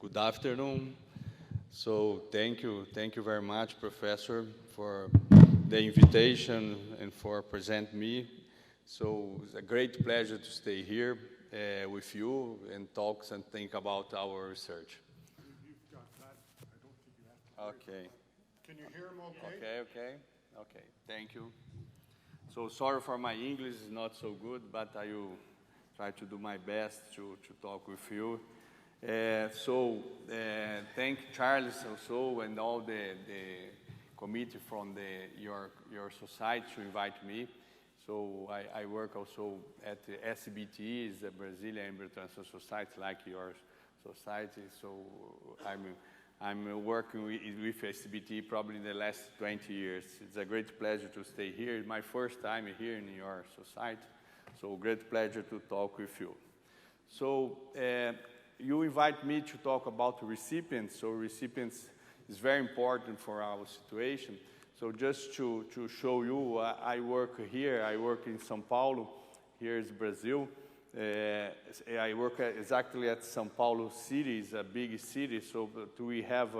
Good afternoon. So thank you very much, Professor, for the invitation and for presenting me. So it's a great pleasure to stay here with you and talk and think about our research. You've got that. I don't think you have to. Okay. Can you hear him okay? Okay. Thank you. So sorry for my English is not so good, but I will try to do my best to talk with you. Thank Charles also and all the committee from your society to invite me. So I work also at the SBT, is the Brazilian Embryo Transfer Society, like your society. So I'm working with SBT probably in the last 20 years. It's a great pleasure to stay here. It's my first time here in your society. So great pleasure to talk with you. So you invite me to talk about recipients. So recipients is very important for our situation. So just to show you, I work here. I work in São Paulo. Here is Brazil. I work exactly at São Paulo city. It's a big city. So we have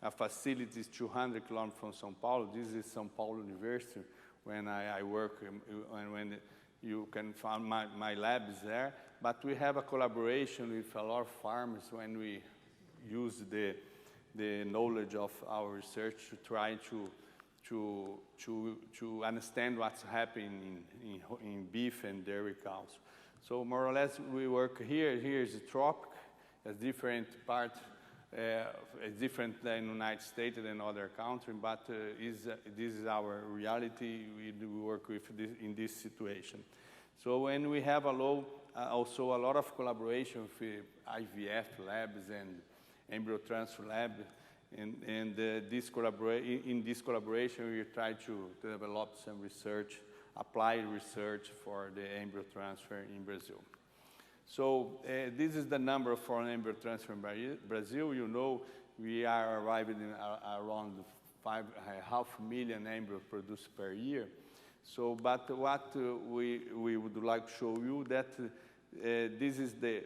a facility 200 kilometers from São Paulo. This is São Paulo University when I work and when you can find my lab is there. But we have a collaboration with a lot of farmers when we use the knowledge of our research to try to understand what's happening in beef and dairy cows. So more or less we work here. Here is a tropic, a different part, different than the United States and other countries, but this is our reality. We work with this, in this situation. So when we have also a lot of collaboration with IVF labs and embryo transfer lab, and in this collaboration we try to develop some research, applied research for the embryo transfer in Brazil. So this is the number for an embryo transfer in Brazil. You know, we are arriving in around 500,000 embryos produced per year. So, but what we would like to show you that this is the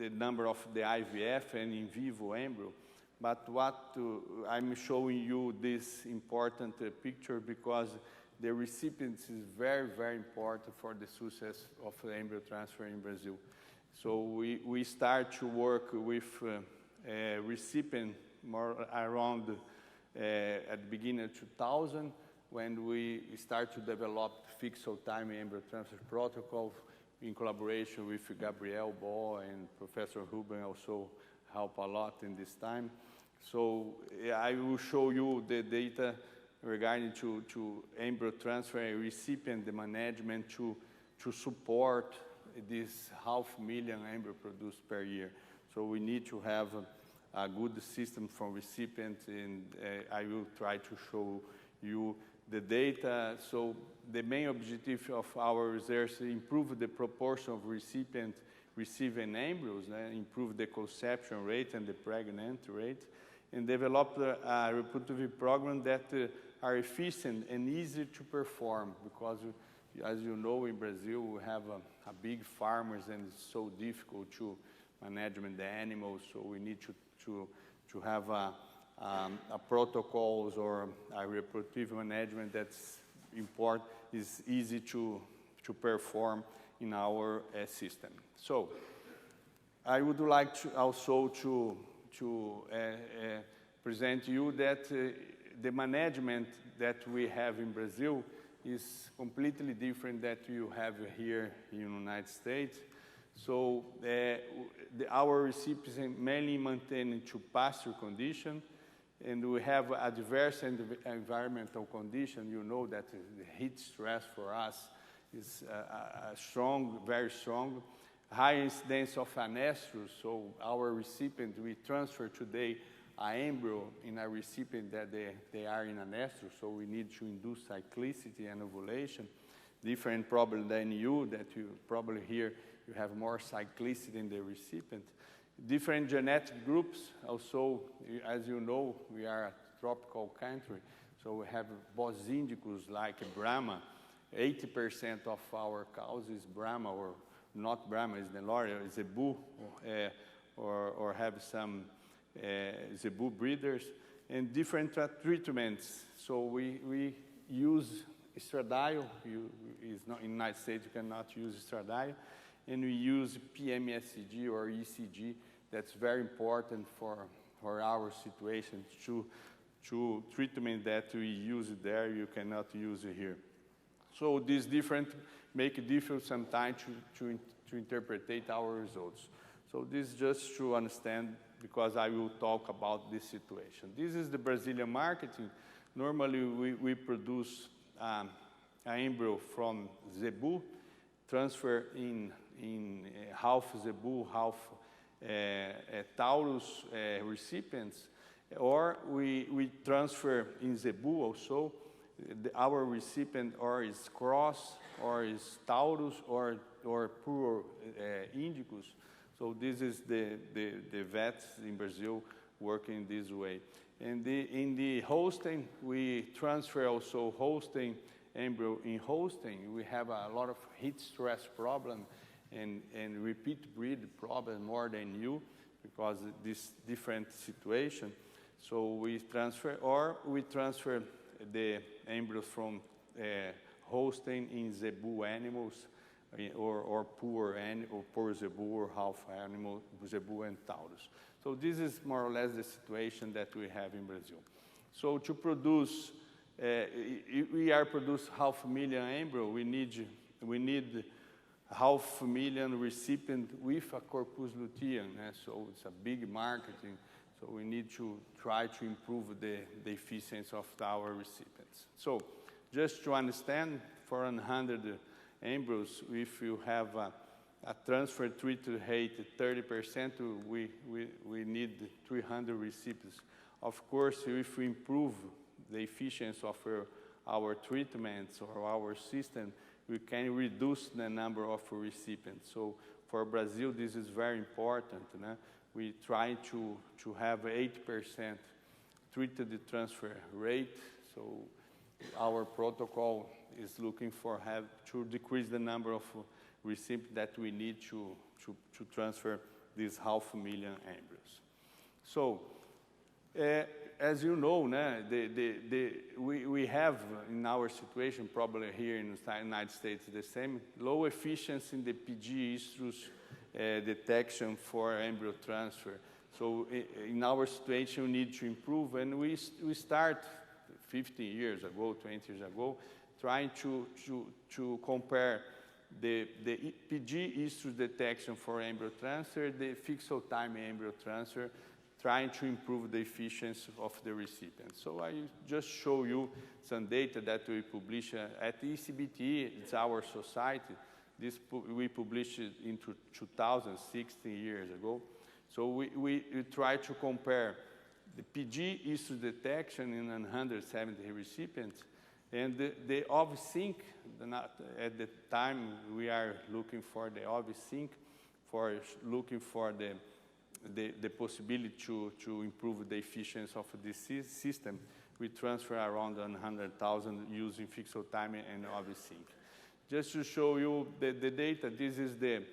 number of the IVF and in vivo embryo. But I'm showing you this important picture because the recipients is very, very important for the success of the embryo transfer in Brazil. So we start to work with recipient more around at the beginning of 2000 when we start to develop fixed time embryo transfer protocol in collaboration with Gabriel Bo and Professor Ruben also help a lot in this time. So I will show you the data regarding to embryo transfer and recipient, the management to support this 500,000 embryo produced per year. So we need to have a good system for recipients, and I will try to show you the data. So the main objective of our research is improve the proportion of recipients receiving embryos, improve the conception rate and the pregnant rate, and develop a reproductive program that are efficient and easy to perform, because as you know, in Brazil we have a big farmers and it's so difficult to manage the animals, so we need to have a protocols or a reproductive management that's important, is easy to perform in our system. So I would like to also to present you that the management that we have in Brazil is completely different that you have here in the United States. So our recipients mainly maintain to pasture condition, and we have adverse environmental condition. You know that the heat stress for us is strong, very strong. High incidence of an estrus, so our recipient, we transfer today an embryo in a recipient that they are in an estrus, so we need to induce cyclicity and ovulation. Different problem than you, that you probably here, you have more cyclicity in the recipient. Different genetic groups, also, as you know, we are a tropical country, so we have Bos indicus like Brahma. 80% of our cows is Brahma, or not Brahma, is Neloria, is a bull, or have some zebu breeders, and different treatments. So we use estradiol. It's not in the United States, you cannot use estradiol. And we use PMSG or ECG. That's very important for our situation. To treatment that we use there, you cannot use it here. So these different make a difference sometimes to interpret our results. So this is just to understand, because I will talk about this situation. This is the Brazilian marketing. Normally we produce an embryo from zebu, transfer in half zebu, half taurus recipients, or we transfer in zebu also. Our recipient or is cross, or is taurus, or pure indicus. So this is the vets in Brazil working this way. And in the hosting, we transfer also hosting embryo in hosting. We have a lot of heat stress problem and repeat breed problem more than you, because this different situation. So we transfer the embryos from hosting in zebu animals, or poor zebu, or half animal zebu and taurus. So this is more or less the situation that we have in Brazil. So to produce, we are produce 500,000 embryo. We need 500,000 recipient with a corpus luteum. So it's a big marketing. So we need to try to improve the efficiency of our recipients. So just to understand, for 100 embryos, if you have a transfer treated rate 30%, we need 300 recipients. Of course, if we improve the efficiency of our treatments or our system, we can reduce the number of recipients. So for Brazil, this is very important. We try to have 8% treated transfer rate. So our protocol is looking for to decrease the number of recipients that we need to transfer these 500,000 embryos. So as you know, we have in our situation, probably here in the United States, the same low efficiency in the PG estrus detection for embryo transfer. So in our situation, we need to improve, and we start 15 years ago, 20 years ago, trying to compare the PG estrus detection for embryo transfer, the fixed time embryo transfer, trying to improve the efficiency of the recipient. So I just show you some data that we publish at ECBT. It's our society. We published it in 2016 years ago. So we try to compare the PG estrus detection in 170 recipients, and the OV-Sync. At the time, we are looking for the OV-Sync, looking for the possibility to improve the efficiency of this system. We transfer around 100,000 using fixed time and OV-Sync. Just to show you the data, this is the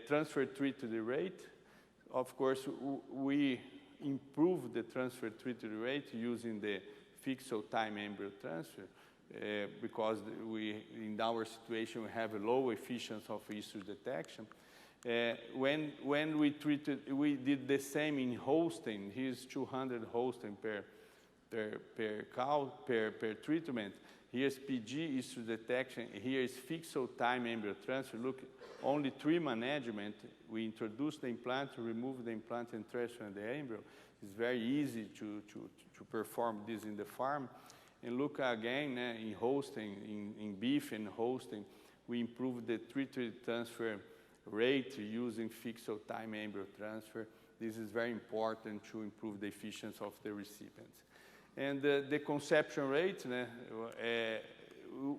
transfer treated rate. Of course, we improve the transfer treated rate using the fixed time embryo transfer because in our situation, we have a low efficiency of estrus detection. When we did the same in hosting. Here's 200 hosting per treatment. Here's PG estrus detection. Here is fixed time embryo transfer. Look, only 3 management. We introduce the implant, remove the implant, and transfer the embryo. It's very easy to perform this in the farm. And look again in hosting, in beef and hosting, we improve the treated transfer rate using fixed time embryo transfer. This is very important to improve the efficiency of the recipients. And the conception rate,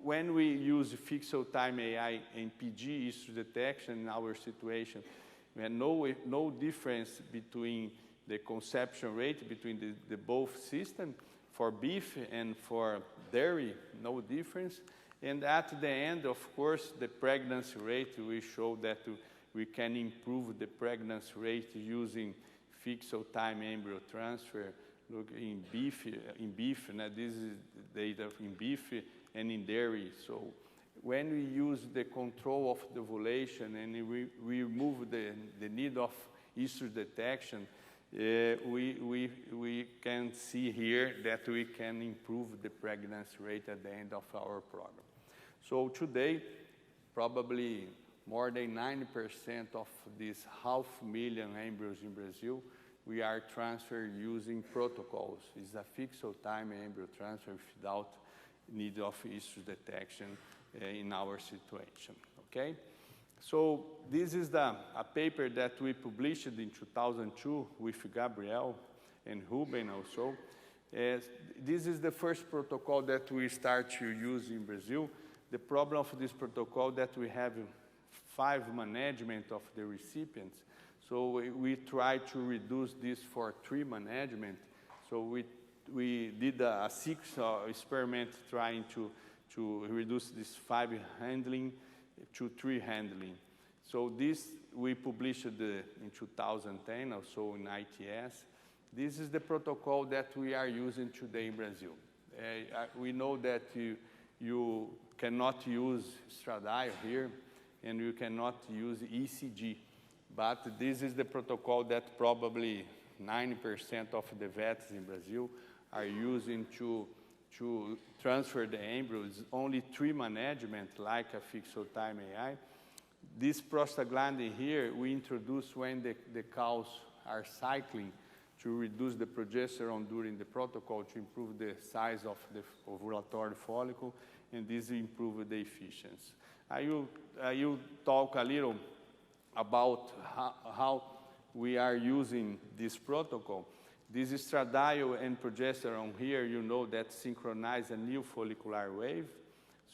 when we use fixed time AI and PG estrus detection in our situation, we have no difference between the conception rate between the both systems. For beef and for dairy, no difference. And at the end, of course, the pregnancy rate, we show that we can improve the pregnancy rate using fixed time embryo transfer. Look in beef, now this is data in beef and in dairy. So when we use the control of the ovulation and we remove the need of estrus detection, we can see here that we can improve the pregnancy rate at the end of our program. So today, probably more than 90% of these 500,000 embryos in Brazil, we are transferred using protocols. It's a fixed time embryo transfer without need of estrus detection in our situation, okay? So this is a paper that we published in 2002 with Gabriel and Ruben also. This is the first protocol that we start to use in Brazil. The problem of this protocol that we have 5 management of the recipients. So we try to reduce this for 3 management. So we did a 6 experiment trying to reduce this 5 handling to 3 handling. So this we published in 2010, also in ITS. This is the protocol that we are using today in Brazil. We know that you cannot use estradiol here, and you cannot use ECG. But this is the protocol that probably 90% of the vets in Brazil are using to transfer the embryos. Only 3 management, like a fixed time AI. This prostaglandin here, we introduce when the cows are cycling to reduce the progesterone during the protocol to improve the size of the ovulatory follicle, and this improves the efficiency. I will talk a little about how we are using this protocol. This estradiol and progesterone here, you know, that synchronize a new follicular wave.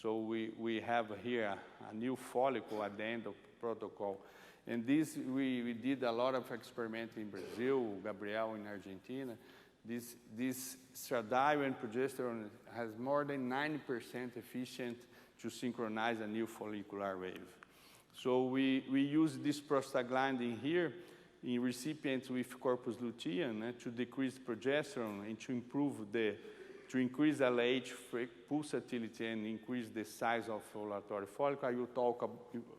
So we have here a new follicle at the end of the protocol. And this, we did a lot of experiments in Brazil, Gabriel in Argentina. This estradiol and progesterone has more than 90% efficient to synchronize a new follicular wave. So we use this prostaglandin here in recipients with corpus luteum to decrease progesterone and to increase LH pulsatility and increase the size of ovulatory follicle. I will talk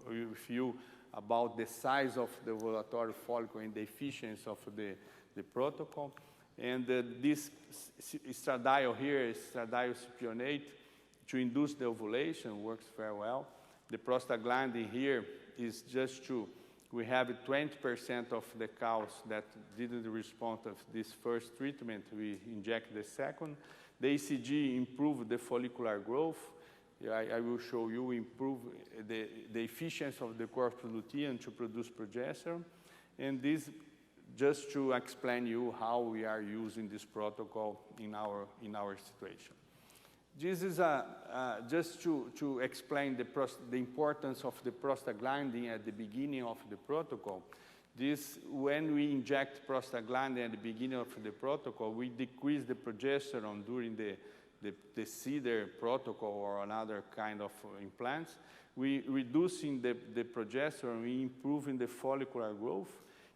with you about the size of the ovulatory follicle and the efficiency of the protocol. And this estradiol here, estradiol cypionate, to induce the ovulation works very well. The prostaglandin here is just we have 20% of the cows that didn't respond to this first treatment. We inject the second. The ECG improved the follicular growth. I will show you improve the efficiency of the corpus luteum to produce progesterone. And this just to explain you how we are using this protocol in our situation. This is just to explain the importance of the prostaglandin at the beginning of the protocol. When we inject prostaglandin at the beginning of the protocol, we decrease the progesterone during the CEDAR protocol or another kind of implants. We reducing the progesterone, we improving the follicular growth.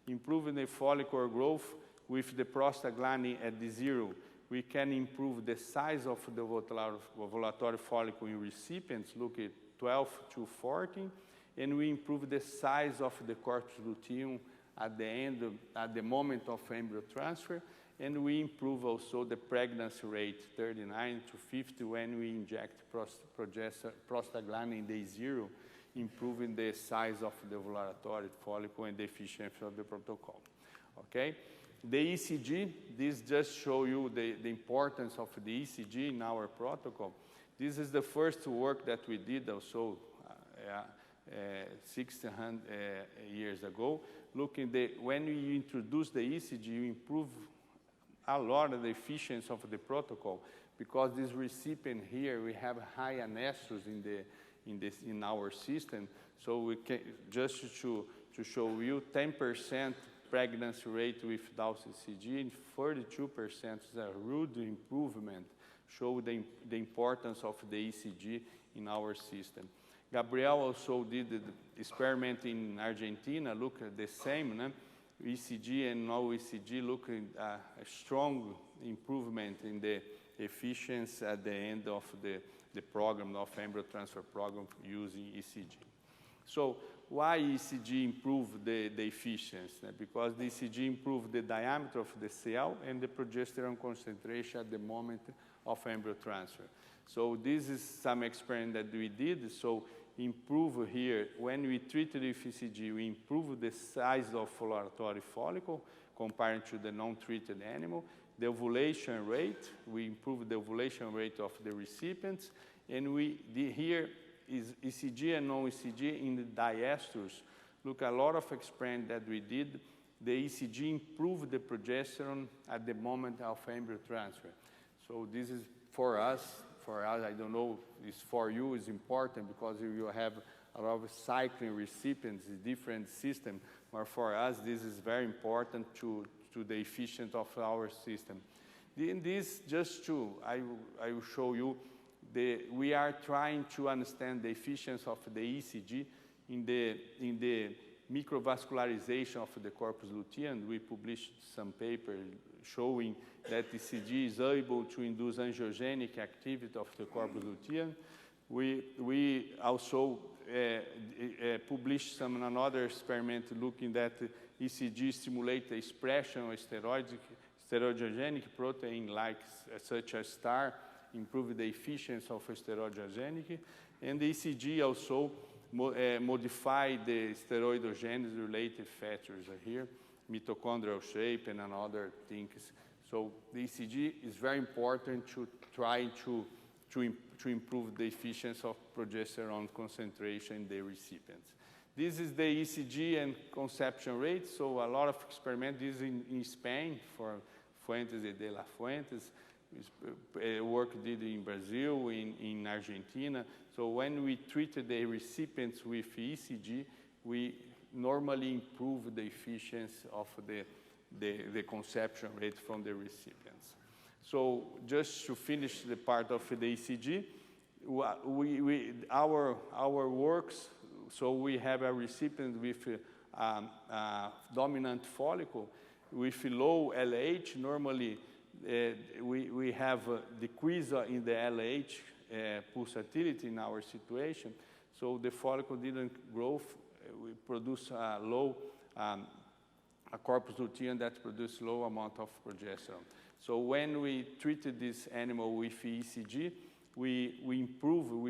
Improving the follicular growth with the prostaglandin at the 0. We can improve the size of the ovulatory follicle in recipients, look at 12 to 14, and we improve the size of the corpus luteum at the moment of embryo transfer, and we improve also the pregnancy rate, 39 to 50, when we inject prostaglandin day 0, improving the size of the ovulatory follicle and the efficiency of the protocol, okay? The ECG, this just show you the importance of the ECG in our protocol. This is the first work that we did also 600 years ago. When we introduce the ECG, you improve a lot of the efficiency of the protocol because this recipient here, we have high estrus in our system. So we can, just to show you 10% pregnancy rate without ECG, and 42% is a rude improvement, show the importance of the ECG in our system. Gabriel also did the experiment in Argentina, look at the same, né? ECG and no ECG look at a strong improvement in the efficiency at the end of the program, of embryo transfer program using ECG. So why ECG improved the efficiency? Because the ECG improved the diameter of the cell and the progesterone concentration at the moment of embryo transfer. So this is some experiment that we did. So improve here, when we treated with ECG, we improve the size of folliculatory follicle compared to the non-treated animal. The ovulation rate, we improve the ovulation rate of the recipients. And here is ECG and non-ECG in the diestrus. Look, a lot of experiment that we did, the ECG improved the progesterone at the moment of embryo transfer. So this is for us, I don't know, it's for you, it's important because you have a lot of cycling recipients, different system, but for us, this is very important to the efficiency of our system. In this, I will show you, we are trying to understand the efficiency of the ECG in the microvascularization of the corpus luteum. We published some paper showing that ECG is able to induce angiogenic activity of the corpus luteum. We also published another experiment looking that ECG stimulates the expression of steroidogenic protein such as STAR, improve the efficiency of steroidogenic, and the ECG also modify the steroidogenesis related factors here, mitochondrial shape and other things. So the ECG is very important to try to improve the efficiency of progesterone concentration in the recipients. This is the ECG and conception rate. So a lot of experiments. This is in Spain for Fuentes y de la Fuentes. Work did in Brazil, in Argentina. So when we treated the recipients with ECG, we normally improve the efficiency of the conception rate from the recipients. So just to finish the part of the ECG, our works, so we have a recipient with dominant follicle with low LH. Normally, we have a decrease in the LH pulsatility in our situation. So the follicle didn't grow. We produce a corpus luteum that produces low amount of progesterone. So when we treated this animal with ECG, we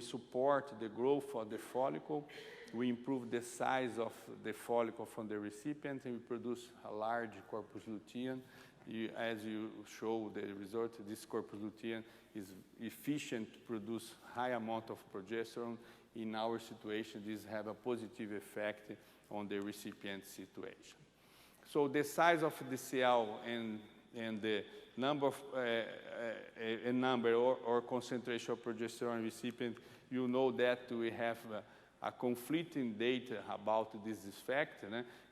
support the growth of the follicle, we improve the size of the follicle from the recipient, and we produce a large corpus luteum. As you show the result, this corpus luteum is efficient to produce high amount of progesterone. In our situation, this has a positive effect on the recipient situation. So the size of the cell and the number or concentration of progesterone recipient, you know that we have a conflicting data about this effect.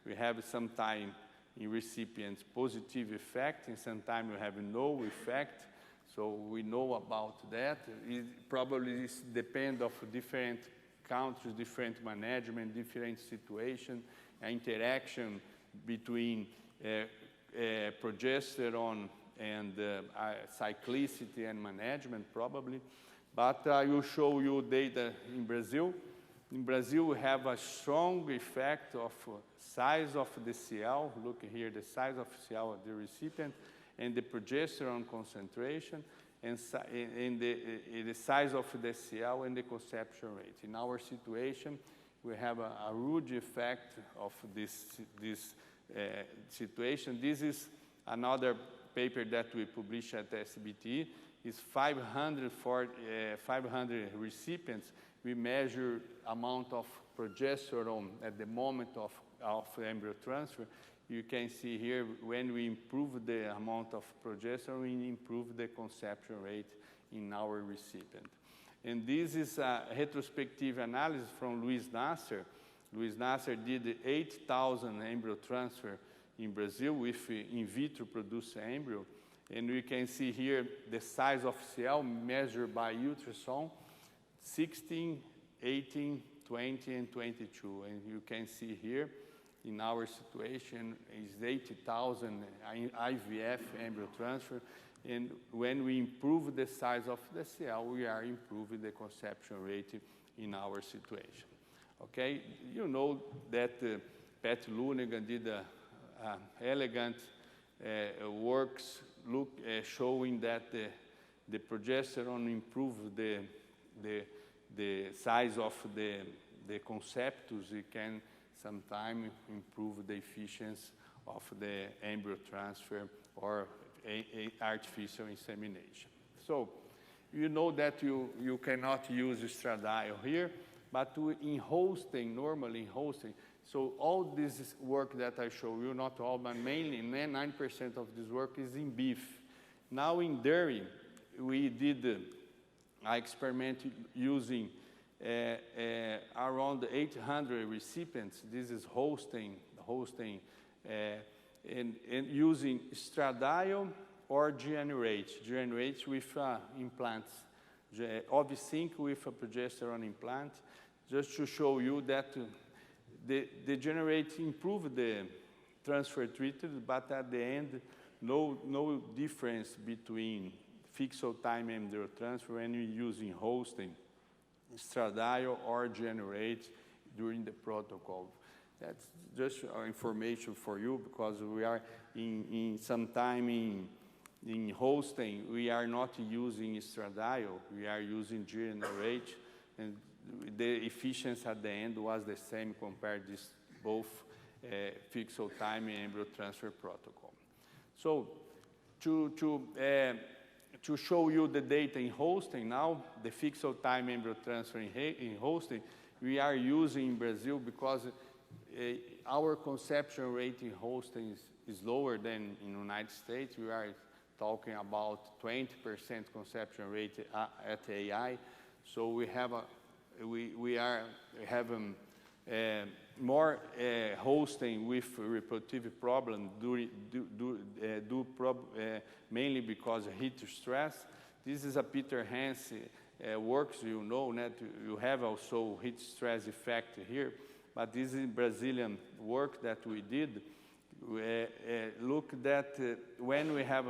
We have sometimes in recipients positive effect, and sometimes we have no effect. So we know about that. It probably depends on different countries, different management, different situation, interaction between progesterone and cyclicity and management probably. But I will show you data in Brazil. In Brazil, we have a strong effect of size of the CL. Look here, the size of CL of the recipient and the progesterone concentration and the size of the CL and the conception rate. In our situation, we have a huge effect of this situation. This is another paper that we published at the SBT. It's 500 recipients. We measure amount of progesterone at the moment of embryo transfer. You can see here when we improve the amount of progesterone, we improve the conception rate in our recipient. And this is a retrospective analysis from Luiz Nasser. Luiz Nasser did 8,000 embryo transfer in Brazil with in vitro produced embryo. And we can see here the size of cell measured by ultrasound, 16, 18, 20, and 22. And you can see here, in our situation, is 80,000 IVF embryo transfer. And when we improve the size of the cell, we are improving the conception rate in our situation. Okay, you know that Pat Lunigan did elegant works showing that the progesterone improved the size of the conceptus. It can sometimes improve the efficiency of the embryo transfer or artificial insemination. So you know that you cannot use estradiol here, but in hosting, normally in hosting, so all this work that I show you, not all, but mainly 9% of this work is in beef. Now in dairy, we did an experiment using around 800 recipients. This is hosting, and using estradiol or GnRH with implants, Ovisync with a progesterone implant, just to show you that the GnRH improved the transfer treated, but at the end, no difference between fixed time embryo transfer when you're using hosting, estradiol or GnRH during the protocol. That's just information for you, because we are in some time in hosting, we are not using estradiol, we are using GnRH, and the efficiency at the end was the same compared to both fixed time and embryo transfer protocol. So to show you the data in hosting now, the fixed time embryo transfer in hosting, we are using in Brazil because our conception rate in hosting is lower than in the United States. We are talking about 20% conception rate at AI. So we have more hosting with reproductive problem mainly because of heat stress. This is a Peter Hans works, you know, that you have also heat stress effect here, but this is Brazilian work that we did. Look that when we have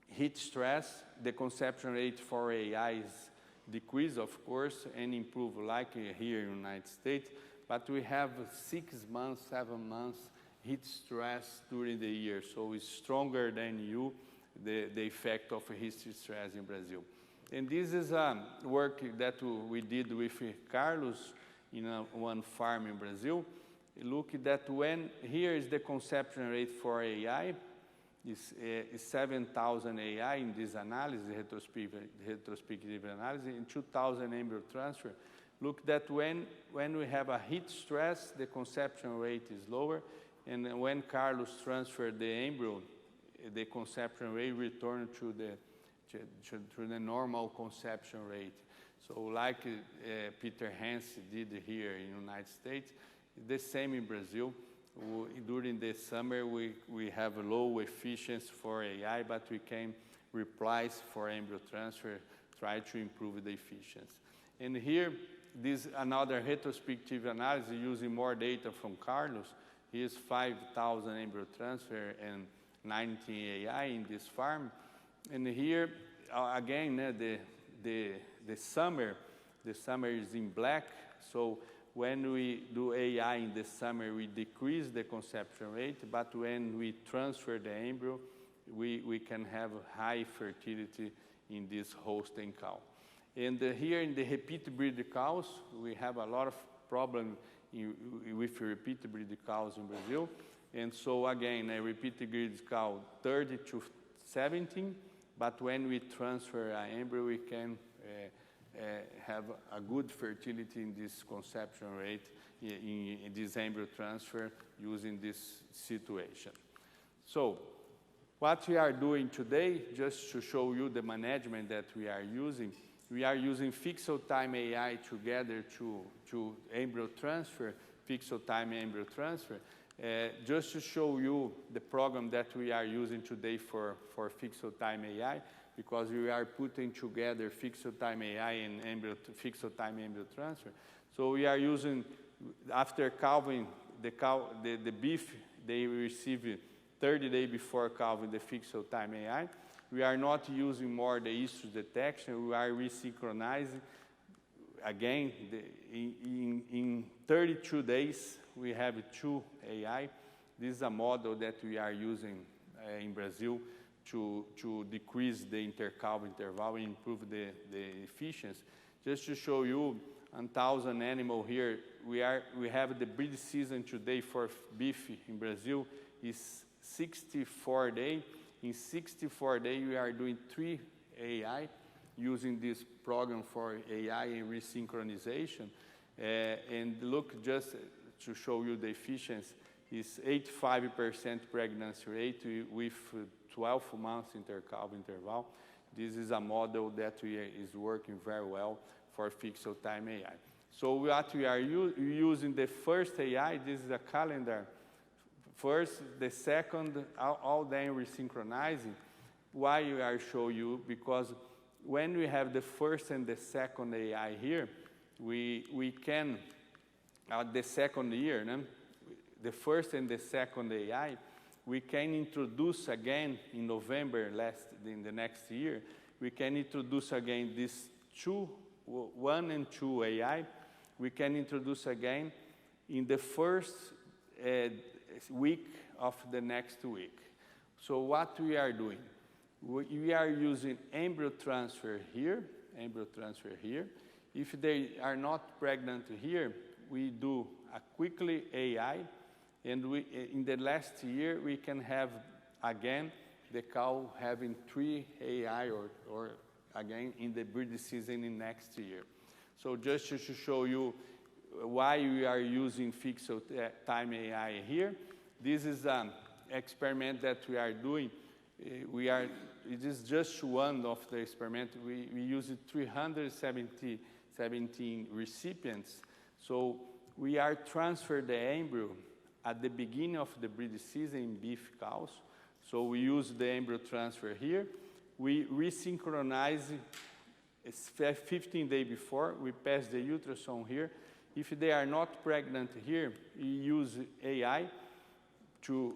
heat stress, the conception rate for AI is decrease, of course, and improve like here in the United States, but we have 6 months, 7 months heat stress during the year, so it's stronger than the effect of heat stress in Brazil. And this is work that we did with Carlos in one farm in Brazil. Look that when here is the conception rate for AI, is 7,000 AI in this analysis, retrospective analysis, in 2,000 embryo transfer. Look that when we have a heat stress, the conception rate is lower, and when Carlos transferred the embryo, the conception rate returned to the normal conception rate. So like Peter Hans did here in the United States, the same in Brazil. During the summer, we have a low efficiency for AI, but we can replace for embryo transfer, try to improve the efficiency. And here, this another retrospective analysis using more data from Carlos. Here's 5,000 embryo transfer and 19 AI in this farm. And here, again, the summer is in black, so when we do AI in the summer, we decrease the conception rate, but when we transfer the embryo, we can have high fertility in this hosting cow. And here in the repeat breed cows, we have a lot of problem with repeat breed cows in Brazil. And so again, a repeat breed cow 30 to 17, but when we transfer an embryo, we can have a good fertility in this conception rate in this embryo transfer using this situation. So what we are doing today, just to show you the management that we are using fixed time AI together to embryo transfer, fixed time embryo transfer, just to show you the program that we are using today for fixed time AI. because we are putting together fixed time AI and fixed time embryo transfer. So we are using, after calving, the beef, they receive 30 days before calving the fixed time AI. We are not using more the estrus detection. We are resynchronizing. Again, in 32 days, we have 2 AI. This is a model that we are using in Brazil to decrease the intercalve interval and improve the efficiency. Just to show you 1,000 animals here, we have the breed season today for beef in Brazil is 64 days. In 64 days, we are doing 3 AI using this program for AI and resynchronization. And look, just to show you the efficiency, is 85% pregnancy rate with 12 months intercalve interval. This is a model that is working very well for fixed time AI. So what we are using the first AI, this is a calendar. First, the second, all then resynchronizing. Why we are show you? Because when we have the first and the second AI here, we can, the second year, the first and the second AI, we can introduce again in November, in the next year, we can introduce again this 1 and 2 AI. We can introduce again in the first week of the next week. So what we are doing? We are using embryo transfer here. If they are not pregnant here, we do a quickly AI, and in the last year, we can have, again, the cow having 3 AI or again, in the breeding season in next year. So just to show you why we are using fixed time AI here, this is an experiment that we are doing. It is just one of the experiments. We use 317 recipients. So we are transferring the embryo at the beginning of the breeding season in beef cows. So we use the embryo transfer here. We resynchronize 15 days before. We pass the ultrasound here. If they are not pregnant here, we use AI to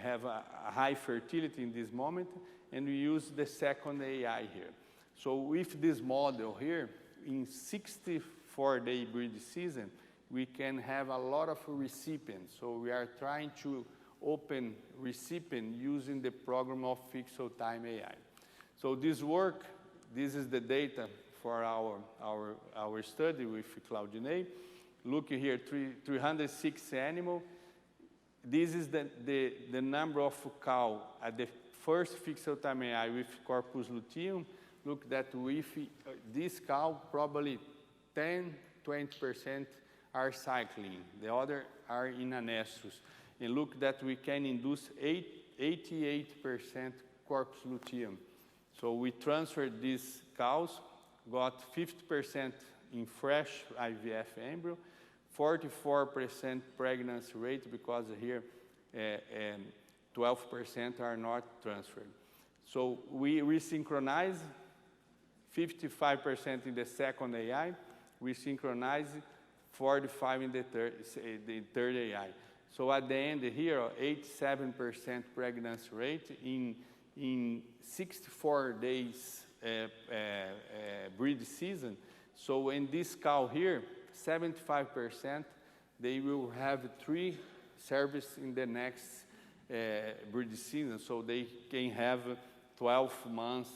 have a high fertility in this moment, and we use the second AI here. So with this model here, in 64-day breeding season, we can have a lot of recipients. So we are trying to open recipient using the program of fixed time AI. So this work, this is the data for our study with Claudinei. Look here, 306 animals. This is the number of cow at the first fixed time AI with corpus luteum. Look that with this cow, probably 10-20% are cycling. The other are in an estrus. And look that we can induce 88% corpus luteum. So we transferred these cows, got 50% in fresh IVF embryo, 44% pregnancy rate, because here 12% are not transferred. So we resynchronize 55% in the second AI, we synchronize 45 in the third AI. So at the end here, 87% pregnancy rate in 64 days breed season. So in this cow here, 75%, they will have 3 services in the next breed season. So they can have 12 months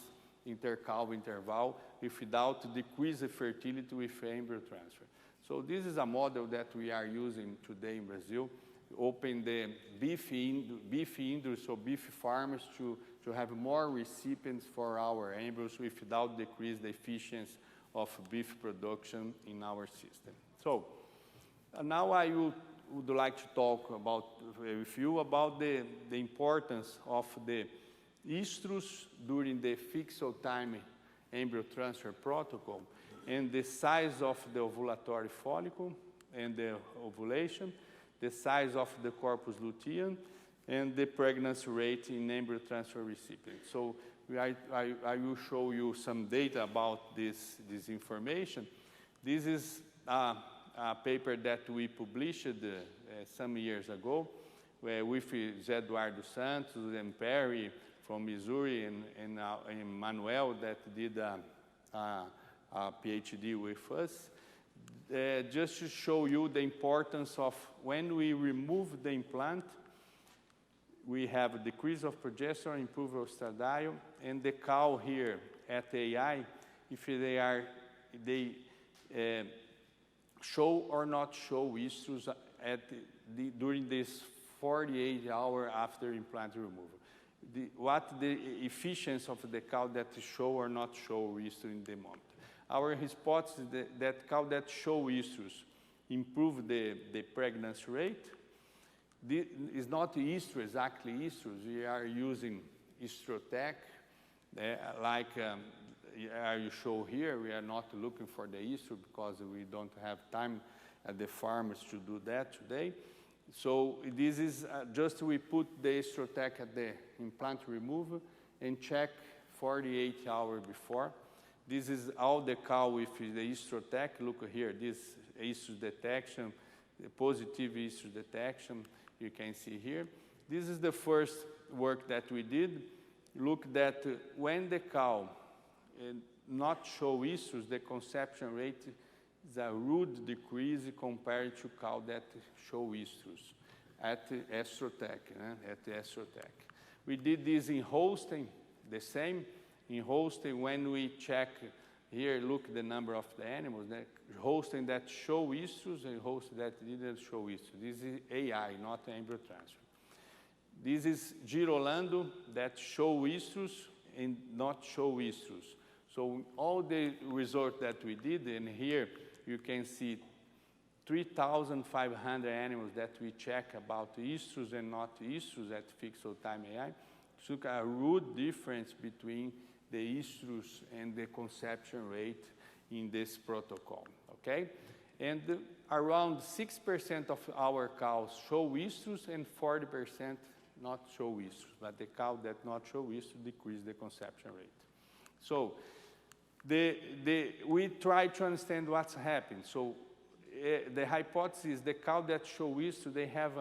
intercalve interval without decrease the fertility with embryo transfer. So this is a model that we are using today in Brazil. Open the beef industry, so beef farmers to have more recipients for our embryos without decrease the efficiency of beef production in our system. So now I would like to talk with you about the importance of the estrus during the fixed time embryo transfer protocol, and the size of the ovulatory follicle and the ovulation, the size of the corpus luteum, and the pregnancy rate in embryo transfer recipients. So I will show you some data about this information. This is a paper that we published some years ago with Zé Eduardo Santos and Perry from Missouri and Manuel that did a PhD with us. Just to show you the importance of when we remove the implant, we have a decrease of progesterone, improvement of estradiol, and the cow here at AI, if they show or not show estrus during this 48 hours after implant removal. What the efficiency of the cow that show or not show estrus in the moment. Our hypothesis is that cow that show estrus improve the pregnancy rate. This is not estrus, exactly estrus. We are using estrotech, like you show here. We are not looking for the estrus because we don't have time at the farmers to do that today. So this is just we put the estrotech at the implant removal and check 48 hours before. This is all the cow with the estrotech. Look here, this estrus detection, the positive estrus detection. You can see here. This is the first work that we did. Look that when the cow not show estrus, the conception rate is a rude decrease compared to cow that show estrus at estrotech. We did this in Holstein, the same. In Holstein, when we check here, look the number of the animals, Holstein that show estrus and Holstein that didn't show estrus. This is AI, not embryo transfer. This is Girolando that show estrus and not show estrus. So all the results that we did, and here you can see 3,500 animals that we check about estrus and not estrus at fixed time AI. So a rude difference between the estrus and the conception rate in this protocol, okay? And around 6% of our cows show estrus and 40% not show estrus, but the cow that not show estrus decrease the conception rate. So we try to understand what's happening. So the hypothesis is the cow that show estrus, they have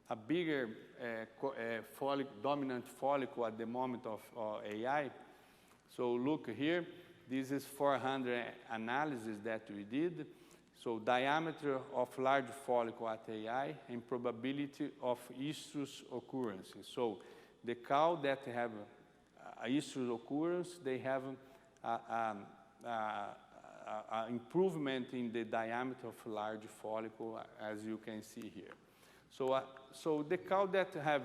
a bigger dominant follicle at the moment of AI. So look here, this is 400 analysis that we did. So diameter of large follicle at AI and probability of estrus occurrences. So the cow that have estrus occurrence, they have improvement in the diameter of large follicle, as you can see here. So the cow that have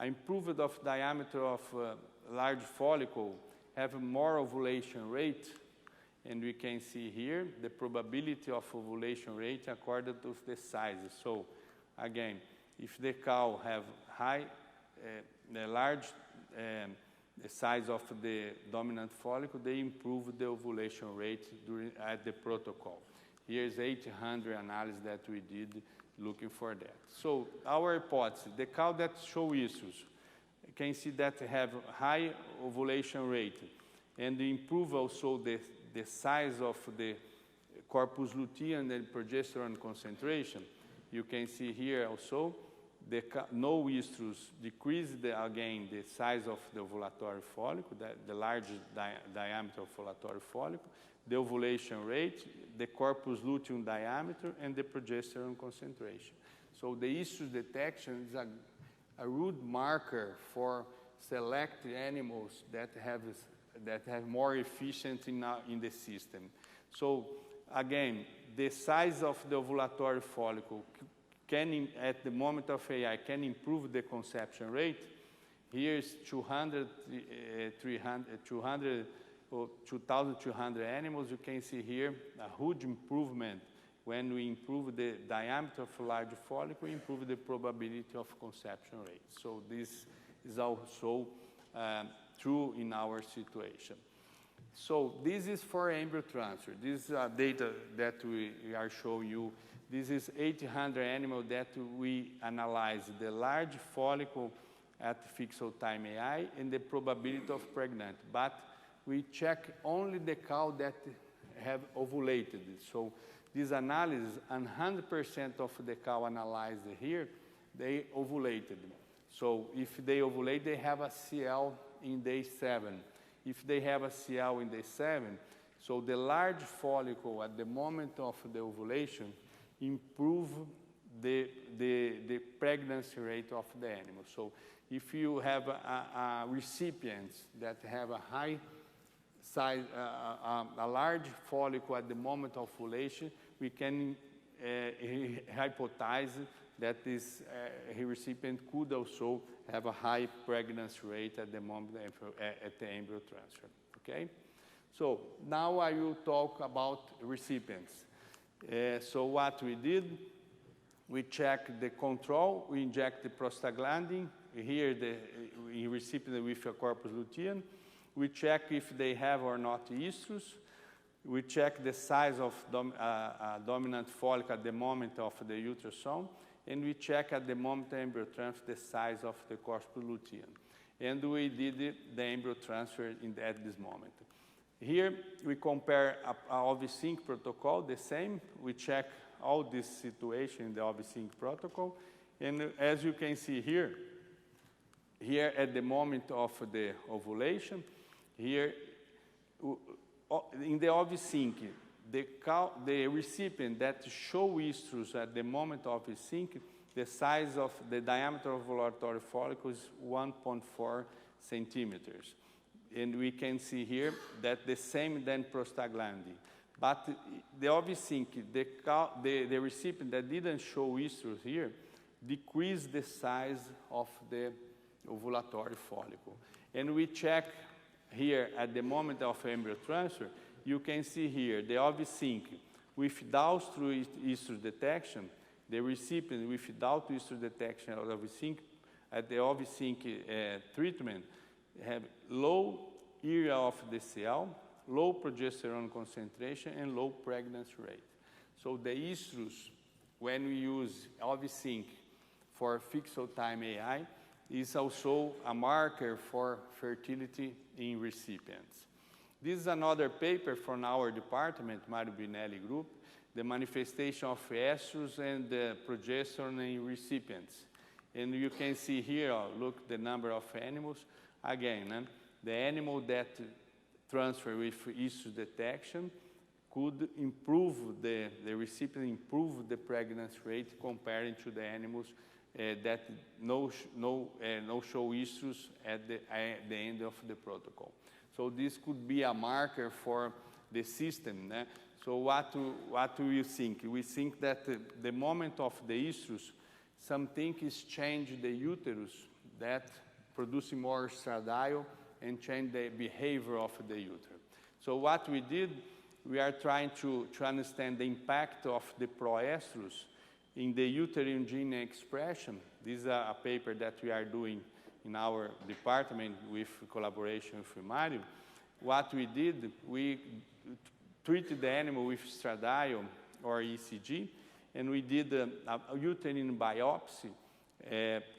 improved of diameter of large follicle have more ovulation rate, and we can see here the probability of ovulation rate according to the sizes. So again, if the cow have the large the size of the dominant follicle, they improve the ovulation rate at the protocol. Here's 800 analysis that we did looking for that. So our hypothesis, the cow that show estrus, you can see that have high ovulation rate and improve also the size of the corpus luteum and progesterone concentration. You can see here also the no estrus decrease again the size of the ovulatory follicle, the large diameter of ovulatory follicle, the ovulation rate, the corpus luteum diameter, and the progesterone concentration. So the estrus detection is a rude marker for select animals that have more efficiency in the system. So again, the size of the ovulatory follicle can, at the moment of AI, can improve the conception rate. Here's 2,200 animals. You can see here a huge improvement. When we improve the diameter of large follicle, we improve the probability of conception rate. So this is also true in our situation. So this is for embryo transfer. This is data that we are showing you This is 800 animals that we analyze the large follicle at fixed time AI and the probability of pregnant. But we check only the cow that have ovulated. So this analysis, 100% of the cow analyzed here, they ovulated. So if they ovulate, they have a CL in day 7. If they have a CL in day 7, so the large follicle at the moment of the ovulation improve the pregnancy rate of the animal. So if you have a recipient that have a high size, a large follicle at the moment of ovulation, we can hypothesize that this recipient could also have a high pregnancy rate at the moment at the embryo transfer, okay? So now I will talk about recipients. So what we did, we checked the control, we inject the prostaglandin, here we recipient with a corpus luteum. We check if they have or not estrus. We check the size of dominant follicle at the moment of the ultrasound, and we check at the moment of embryo transfer the size of the corpus luteum. And we did the embryo transfer at this moment. Here we compare our OV-Synch protocol, the same. We check all this situation in the OV-Synch protocol. And as you can see here at the moment of the ovulation, here in the OV-Synch, the recipient that show estrus at the moment of OV-Synch, the size of the diameter of ovulatory follicle is 1.4 centimeters. And we can see here that the same than prostaglandin. But the OV-Synch, the recipient that didn't show estrus here, decreased the size of the ovulatory follicle. And we check here at the moment of embryo transfer, you can see here the OV-Synch without estrus detection, the recipient without estrus detection of OV-Synch, at the OV-Synch treatment, have low area of the CL, low progesterone concentration, and low pregnancy rate. So the estrus, when we use OV-Synch for fixed time AI, is also a marker for fertility in recipients. This is another paper from our department, Mario Binelli group, the manifestation of estrus and the progesterone in recipients. And you can see here, look, the number of animals. Again, the animal that transfer with estrus detection could improve the recipient improve the pregnancy rate comparing to the animals that no show estrus at the end of the protocol. So this could be a marker for the system. So what do we think? We think that the moment of the estrus, something is changed the uterus that producing more estradiol and change the behavior of the uterus. So what we did, we are trying to understand the impact of the proestrus in the uterine gene expression. This is a paper that we are doing in our department with collaboration with Mario. What we did, we treated the animal with estradiol or ECG, and we did a uterine biopsy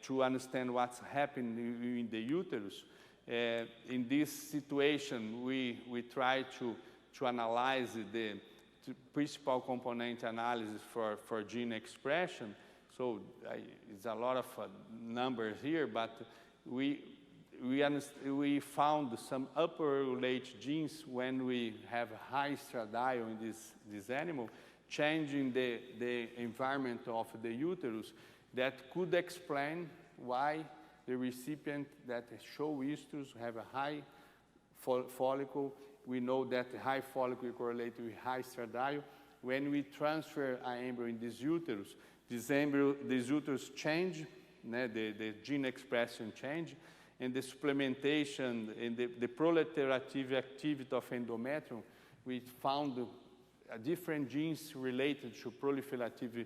to understand what's happening in the uterus. In this situation, we try to analyze the principal component analysis for gene expression. So it's a lot of numbers here, but we found some upper regulate genes when we have high estradiol in this animal, changing the environment of the uterus that could explain why the recipient that show estrus have a high follicle. We know that the high follicle correlates with high estradiol. When we transfer an embryo in this uterus change, the gene expression change, and the supplementation and the proliferative activity of endometrium, we found different genes related to proliferative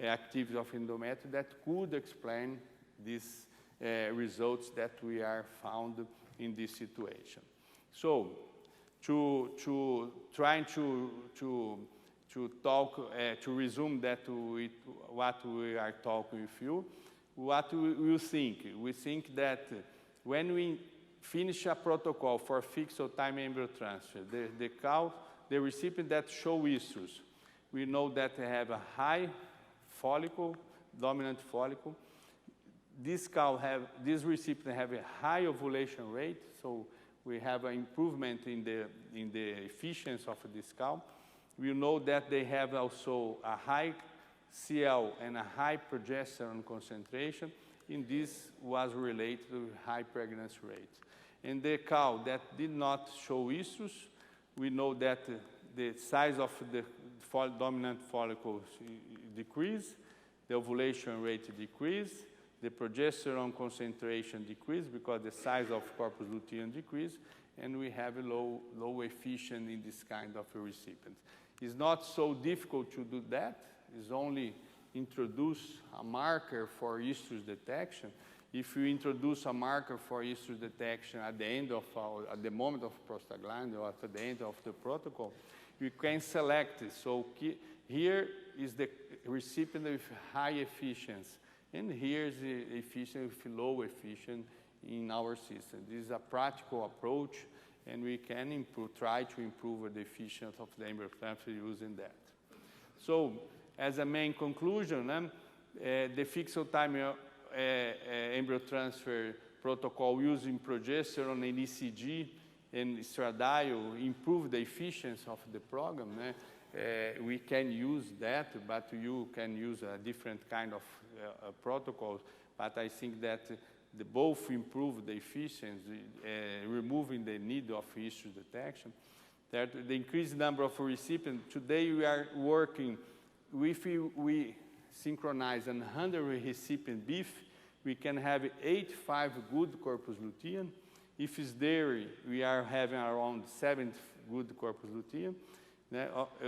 activity of endometrium that could explain these results that we are found in this situation. So, trying to talk, to resume that what we are talking with you, what we think. We think that when we finish a protocol for fixed time embryo transfer, the recipient that show estrus, we know that they have a high follicle, dominant follicle. This recipient have a high ovulation rate, so we have an improvement in the efficiency of this cow. We know that they have also a high CL and a high progesterone concentration, and this was related to high pregnancy rates. And the cow that did not show estrus, we know that the size of the dominant follicles decrease, the ovulation rate decrease, the progesterone concentration decrease because the size of corpus luteum decrease, and we have a low efficiency in this kind of a recipient. It's not so difficult to do that. It's only introduce a marker for estrus detection. If you introduce a marker for estrus detection at the moment of prostaglandin or at the end of the protocol, you can select it. So here is the recipient with high efficiency, and here is the efficient with low efficiency in our system. This is a practical approach, and we can try to improve the efficiency of the embryo transfer using that. So, as a main conclusion, the fixed time embryo transfer protocol using progesterone and ECG and estradiol improve the efficiency of the program. We can use that, but you can use a different kind of protocols. But I think that both improve the efficiency, removing the need of estrus detection. That the increased number of recipients. Today we are working, if we synchronize 100 recipient beef, we can have 85 good corpus luteum. If it's dairy, we are having around 70 good corpus luteum,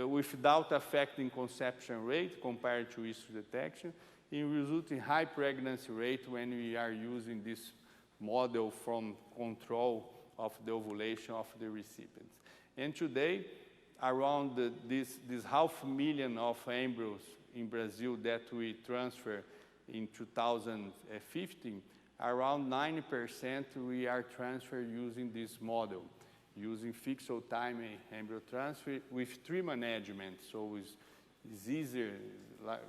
without affecting conception rate compared to estrus detection. It results in high pregnancy rate when we are using this model from control of the ovulation of the recipients. And today, around this 500,000 of embryos in Brazil that we transfer in 2015, around 90% we are transferred using this model, using fixed time embryo transfer with tree management. So it's easier,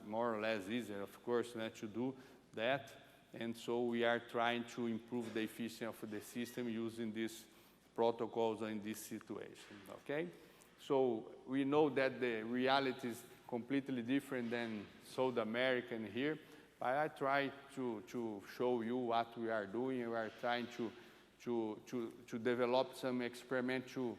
more or less easier, of course, to do that. And so we are trying to improve the efficiency of the system using these protocols in this situation, okay? So we know that the reality is completely different than South American here, but I try to show you what we are doing. We are trying to develop some experiment to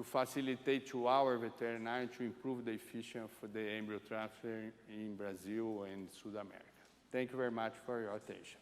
facilitate to our veterinarian to improve the efficiency of the embryo transfer in Brazil and South America. Thank you very much for your attention.